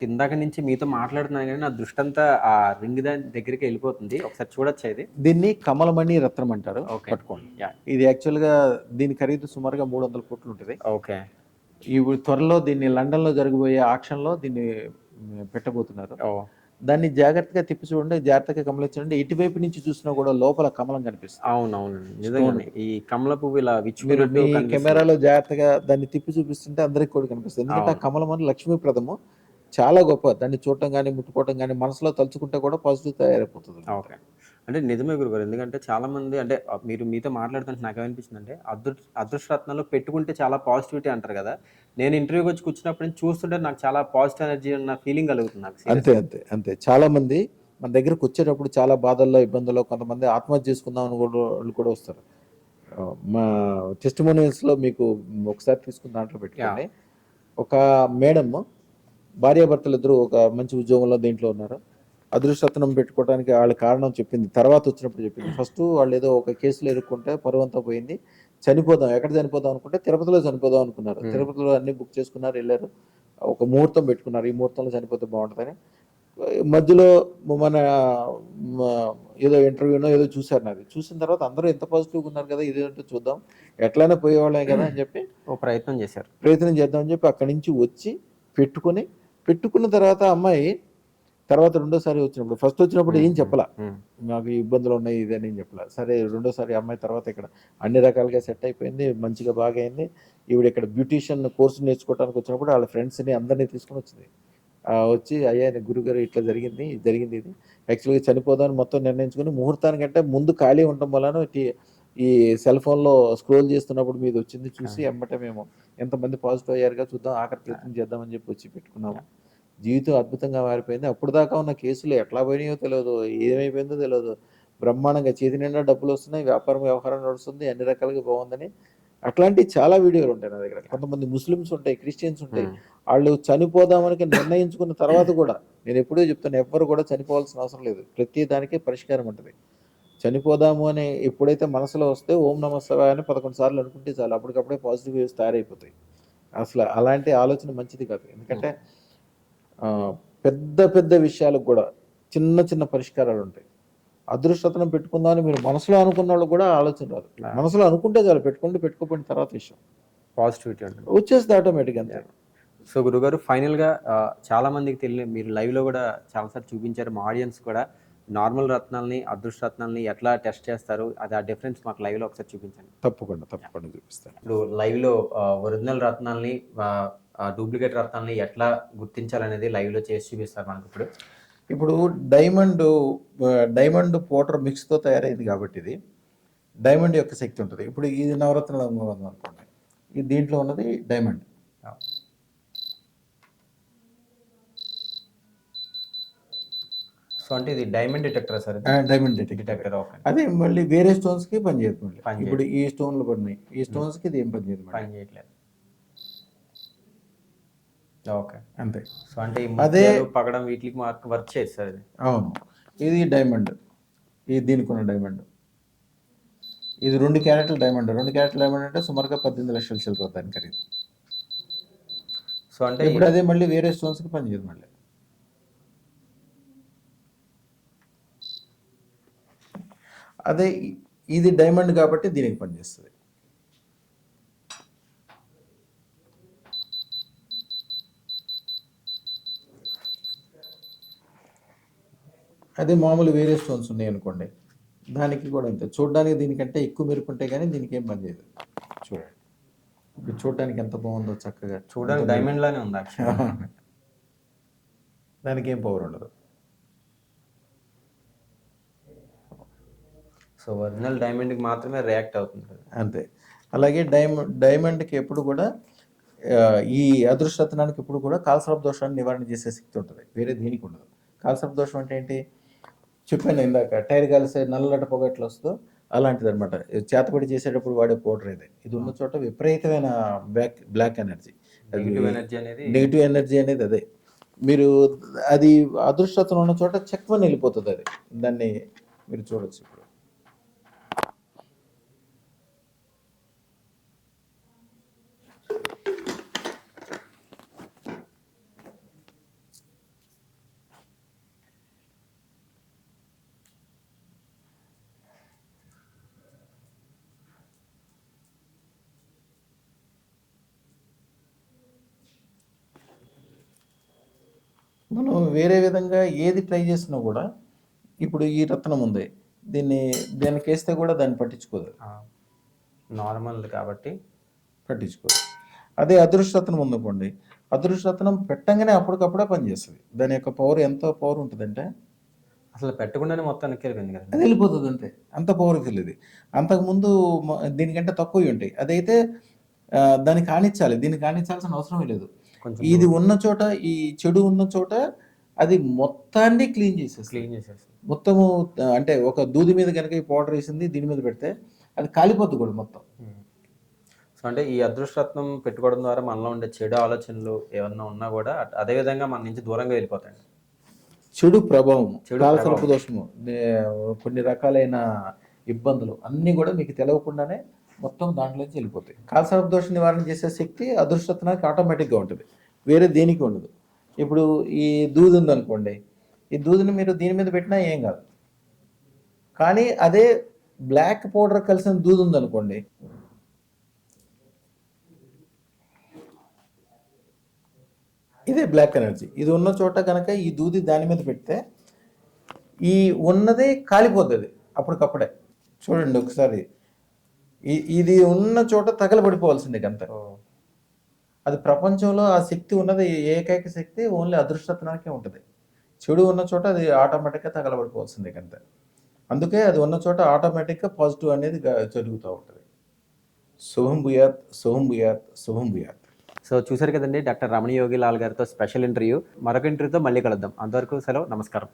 ఇందాక నుంచి మీతో మాట్లాడుతున్నాను గానీ, నా దృష్టంతా ఆ రింగ్ దాని దగ్గరికే ఎళ్ళిపోతుంది. ఒకసారి చూడొచ్చా ఇది? దీన్ని కమలమణి రత్నం అంటారు. ఓకే. పట్టుకోండి. యాహ్! ఇది యాక్చువల్‌గా దీని ఖరీదు సుమారుగా 300 కోట్లు ఉంటది. ఓకే. ఇప్పుడు త్వరలో దీన్ని లండన్‌లో జరగబోయే ఆక్షన్‌లో దీన్ని పెట్టబోతున్నారు. ఓహ్! దాన్ని జాగ్రత్తగా తిప్పి చూడండి, జాగ్రత్తగా గమనించండి. ఇటువైపు నుంచి చూసినా కూడా లోపల కమలం కనిపిస్తుంది. అవునవునండి. స్టోన్. నిజంగానే. ఈ కమల పువ్వు ఇలా మీరు విచ్చుకున్నట్టు మీ కనిపిస్తుంది. కెమెరాలో జాగ్రత్తగా దాన్ని తిప్పి చూపిస్తుంటే అందరికి కూడా కనిపిస్తుంది. ఎందుకంటే ఆ అవును. కమలం అని లక్ష్మీప్రదము. చాలా గొప్ప. దాన్ని చూడటం గాని, ముట్టుకోవటం గాని, మనసులో తలుచుకుంటే కూడా పాజిటివ్ తయారైపోతుంది. ఓకే. అంటే నిజమే గురుగారు. ఎందుకంటే చాలామంది అంటే మీరు మీతో మాట్లాడుతుంటే నాకేమనిపించిందంటే అదృష్టరత్నాలు పెట్టుకుంటే చాలా పాజిటివిటీ అంటారు గదా! నేను ఇంటర్వ్యూకొచ్చి కూర్చున్నప్పటి నుంచి చూస్తుంటే నాకు చాలా పాజిటివ్ ఎనర్జీ ఉన్న ఫీలింగ్ కలుగుతుంది నాకు అంతే. సీరియస్‌గా. అంతే. అంతే. చాలామంది మన దగ్గరకొచ్చేటప్పుడు చాలా బాధల్లో, ఇబ్బందుల్లో కొంతమంది ఆత్మహత్య చేసుకుందామని వాళ్ళు కూడా వస్తారు. మా టెస్టిమోనియల్స్‌లో మీకు ఒకసారి తీసుకున్న దాంట్లో పెట్టుకోండి. యాహ్! ఒక మేడమ్ భార్యాభర్తలిద్దరూ ఒక మంచి ఉద్యోగంలో దీంట్లో ఉన్నారు. అదృష్టరత్నం పెట్టుకోవడానికి ఆళ్ళ కారణం చెప్పింది. తర్వాత వచ్చినప్పుడు చెప్పింది. ఫస్టు వాళ్ళేదో ఒక కేసులో ఇరుక్కుంటే పరువంతా పోయింది. చనిపోదాం. ఎక్కడ చనిపోదాం అనుకుంటే తిరుపతిలో చనిపోదాం అనుకున్నారు. హ్మ్. తిరుపతిలో అన్నీ బుక్ చేసుకున్నారు. ఎళ్లారు. ఒక ముహూర్తం పెట్టుకున్నారు. ఈ ముహూర్తంలో చనిపోతే బావుంటదని. మధ్యలో మన మ ఏదో ఇంటర్వ్యూనో ఏదో చూసారు నాది. చూసిన తర్వాత అందరూ ఇంత పాజిటివ్‌గా ఉన్నారు కదా! ఇదేంటో చూద్దాం. ఎట్లైనా పోయేవాళ్ళమే కదా! అని చెప్పి ఓ ప్రయత్నం చేశారు. ప్రయత్నం చేద్దామని చెప్పి అక్కడి నుంచి వచ్చి పెట్టుకొని, పెట్టుకున్న తర్వాత అమ్మాయి తర్వాత రెండోసారి వచ్చినప్పుడు ఫస్ట్ వచ్చినప్పుడు హ్మ్. ఏం హ్మ్. చెప్పలా. హ్మ్. నాకు ఈ ఇబ్బందులున్నాయి ఇదని ఏం చెప్పలా. సరే రెండోసారి అమ్మాయి తర్వాత ఇక్కడ అన్ని రకాలుగా సెట్ అయిపోయింది. మంచిగా బాగా అయింది. ఈవిడ ఇక్కడ బ్యూటీషియన్ కోర్స్ నేర్చుకోవడానికి వచ్చినప్పుడు ఆళ్ళ ఫ్రెండ్స్‌ని అందరిని తీసుకొని వచ్చింది. వచ్చి అయ్యా గురుగారు ఇట్లా జరిగింది. జరిగింది ఇది. యాక్చువల్‌గా చనిపోదామని మొత్తం నిర్ణయించుకొని ముహూర్తానికంటే ముందు ఖాళీ ఉండటం వలన ఈ సెల్ ఫోన్‌లో స్క్రోల్ చేస్తున్నప్పుడు మీదొచ్చింది చూసి కానీ ఎమ్మటే మేము ఎంతమంది పాజిటివ్ అయ్యారుగా చూద్దాం ఆఖరి ప్రయత్నం చేద్దామని చెప్పి వచ్చి పెట్టుకున్నాము. యాహ్! జీవితం అద్భుతంగా మారిపోయింది. అప్పటిదాకా ఉన్న కేసులు ఎట్లా పోయినాయో తెలవదు. ఏమైపోయిందో తెలవదు. బ్రహ్మాండంగా చేతి నిండా డబ్బులొస్తున్నాయి. వ్యవహారం నడుస్తుంది. అన్ని రకాలుగా బావుందని అట్లాంటి చాలా వీడియోలుంటాయి నా దగ్గర. కొంతమంది ముస్లిమ్స్ ఉంటాయి, క్రిస్టియన్స్ ఉంటాయి. హ్మ్. ఆళ్ళు చనిపోదామని నిర్ణయించుకున్న తర్వాత కూడా నేనెప్పుడూ చెప్తాను ఎవ్వరు కూడా చనిపోవాల్సిన అవసరం లేదు. ప్రతి దానికి పరిష్కారం ఉంటది. చనిపోదాము అని ఎప్పుడైతే మనసులో వస్తే ఓం నమః శివాయ అని 11 సార్లు అనుకుంటే చాలు. అప్పటికప్పుడే పాజిటివ్ వేవ్స్ తయారైపోతాయి. అసల అలాంటి ఆలోచన మంచిది కాదు. హ్మ్. ఎందుకంటే పెద్ద పెద్ద విషయాలకు గూడా చిన్న చిన్న పరిష్కారాలుంటాయి. అదృష్టరత్నం పెట్టుకుందామని మీరు మనసులో అనుకున్నోళ్ళకి గూడా ఆలోచన రాదు. ఆ! మనసులో అనుకుంటే చాలు పెట్టుకోండి, పెట్టుకోకపోయిన తర్వాత విషయం. పాజిటివిటీ ఉంటుంది. వచ్చేస్తది ఆటోమేటిక్‌గా అంతే. యాహ్! సో, గురుగారు ఫైనల్‌గా చాలా మందికి మీరు లైవ్‌లో గూడా చాలా సార్లు చూపించారు. మా ఆడియన్స్ కూడా నార్మల్ రత్నాల్ని, అదృష్ట రత్నాల్ని ఎట్లా టెస్ట్ చేస్తారు? అది ఆ డిఫరెన్స్ మాకు లైవ్‌లో ఒకసారి చూపించండి. తప్పకుండా, యాహ్! తప్పకుండా చూపిస్తాను. ఇప్పుడు లైవ్‌లో ఒరిజినల్ రత్నాల్ని డూప్లికేట్ రత్నాల్ని ఎట్లా గుర్తించాలనేది లైవ్‌లో చేసి చూపిస్తారు మనకిప్పుడు. ఇప్పుడు డైమండ్ పౌడర్ మిక్స్‌తో తయారైంది కాబట్టి ఇది. డైమండ్ యొక్క శక్తి ఉంటది. ఇప్పుడు ఇది నవరత్నాల ఉందనుకోండి. ఇది దీంట్లో ఉన్నది డైమండ్. యాహ్! సో, అంటే ఇది డైమండ్ డిటెక్టరా సార్ ఇది? Diamond detector. Detector okay. అదే మళ్ళీ వేరే స్టోన్స్‌కి పనిచేయదు మళ్ళీ. పని ఇప్పుడు చేయదు. ఈ స్టోన్‌లు పడినాయి. ఈ హ్మ్. స్టోన్స్‌కి ఇది ఏం పనిచేయదు మళ్ళీ. పని చేయట్లేదు. ఓకే. అంతే. సో, అంటే ఈ అదే ముత్యాలు, పగడం వీటికి వర్క్ చేయదు సార్ ఇది. అవును. ఇది డైమండ్. ఇది దీనికున్న డైమండ్. ఇది 2 క్యారెట్ల డైమండ్. 2 క్యారెట్ల డైమండ్ అంటే సుమారుగా 18,00,000 చిల్లర దాని ఖరీదు. సో, అంటే ఇప్పుడు అదే మళ్ళీ వేరే స్టోన్స్‌కి పనిచేయదు మళ్ళీ. అదే ఇది డైమండ్ కాబట్టి దీనికి పనిచేస్తది. అదే మామూలు వేరే స్టోన్స్ ఉన్నాయనుకోండి. దానికి కూడా అంతే. చూడ్డానికి దీనికంటే ఎక్కువ మెరుపుంటాయి గానీ దీనికేం పనిచేయదు. చూడండి. ఇప్పుడు చూడటానికి ఎంత బాగుందో చక్కగా. చూడడానికి డైమండ్ లానే ఉంది యాక్చువల్‌గా. దానికేం పవర్ ఉండదు. సో, ఒరిజినల్ డైమండ్‌కి మాత్రమే రియాక్ట్ అవుతుంది అది. అంతే. అలాగే డైమండ్‌కి ఎప్పుడు కూడా ఈ అదృష్టరత్నానికి ఎప్పుడు కూడా కాలసర్ప దోషాన్ని నివారణ చేసే శక్తి ఉంటది. వేరే దేనికి ఉండదు. కాలసర్ప దోషం అంటే ఏంటి? చెప్పాను ఇందాక టైర్ కాలిస్తే నల్లటి పొగ ఎట్లా వస్తదో అలాంటిదనమాట. చేతబడి చేసేటప్పుడు వాడే పౌడర్ ఇది. ఇది ఉన్న చోట విపరీతమైన బ్లాక్ ఎనర్జీ. అది నెగెటివ్ ఎనర్జీ అనేది నెగెటివ్ ఎనర్జీ అనేది అదే. మీరు అది అదృష్టరత్నం ఉన్న చోట చెక్‌మని వెళ్ళిపోతదది. దాన్ని మీరు చూడొచ్చు ఇప్పుడు. వేరే విధంగా ఏది ట్రై చేసినా కూడా ఇప్పుడు ఈ రత్నం ఉంది, దీనికి వేస్తే కూడా దాన్ని పట్టించుకోదు, నార్మల్ కాబట్టి పట్టించుకోదు. అదే అదృష్టరత్నం ఉందనుకోండి, అదృష్టరత్నం పెట్టంగానే అప్పటికప్పుడే పనిచేస్తుంది. దాని యొక్క పవర్ ఎంత పవర్ ఉంటుందంటే అసలు పెట్టకుండానే మొత్తం వెళ్ళిపోయింది కదా. అది వెళ్ళిపోతుంది అంతే, అంత పవర్ఫుల్ ఇది. అంతకుముందు దీనికంటే తక్కువ ఉంటాయి. అదైతే దాన్ని కానిచ్చాలి, దీన్ని కానిచ్చాల్సిన అవసరమే లేదు. కొంచెం ఇది ఉన్న చోట, ఈ చెడు ఉన్న చోట అది మొత్తాన్ని క్లీన్ క్లీన్ చేసేసి మొత్తము. అంటే ఒక దూది మీద కనుక ఈ పౌడర్ వేసింది దీని మీద పెడితే అది కాలిపోద్ది కూడా మొత్తం. సో అంటే ఈ అదృష్టరత్నం పెట్టుకోవడం ద్వారా మనలో ఉండే చెడు ఆలోచనలు ఏమన్నా ఉన్నా కూడా అదే విధంగా మన నుంచి దూరంగా వెళ్ళిపోతాయి. చెడు ప్రభావం, చెడు కాలసర్ప దోషము, కొన్ని రకాలైన ఇబ్బందులు అన్నీ కూడా మీకు తెలవకుండానే మొత్తం దాంట్లోంచి వెళ్ళిపోతాయి. కాలసర్ప దోష నివారణ చేసే శక్తి అదృష్టరత్నానికి ఆటోమేటిక్గా ఉంటుంది, వేరే దేనికి ఉండదు. ఇప్పుడు ఈ దూది ఉందనుకోండి, ఈ దూదిని మీరు దీని మీద పెట్టినా ఏం కాదు. కానీ అదే బ్లాక్ పౌడర్ కలిసిన దూది ఉందనుకోండి, ఇదే బ్లాక్ ఎనర్జీ, ఇది ఉన్న చోట కనుక ఈ దూది దాని మీద పెడితే ఈ ఉన్నదే కాలిపోతుంది అప్పటికప్పుడే. చూడండి ఒకసారి, ఇది ఉన్న చోట తగలబడిపోవాల్సిందే అంత. అది ప్రపంచంలో ఆ శక్తి ఉన్నది, ఏకైక శక్తి ఓన్లీ అదృష్టరత్నానికే ఉంటుంది. చెడు ఉన్న చోట అది ఆటోమేటిక్గా తగలబడిపోవాల్సిందే కంత. అందుకే అది ఉన్న చోట ఆటోమేటిక్గా పాజిటివ్ అనేది జరుగుతూ ఉంటుంది. శుభం భూయాత్, శుభం భూయాత్, శుభం భూయాత్. సో చూశారు కదండి డాక్టర్ రమణ యోగిలాల్ గారితో స్పెషల్ ఇంటర్వ్యూ. మరొక ఇంటర్వ్యూతో మళ్ళీ కలుద్దాం. అంతవరకు సెలవు, నమస్కారం.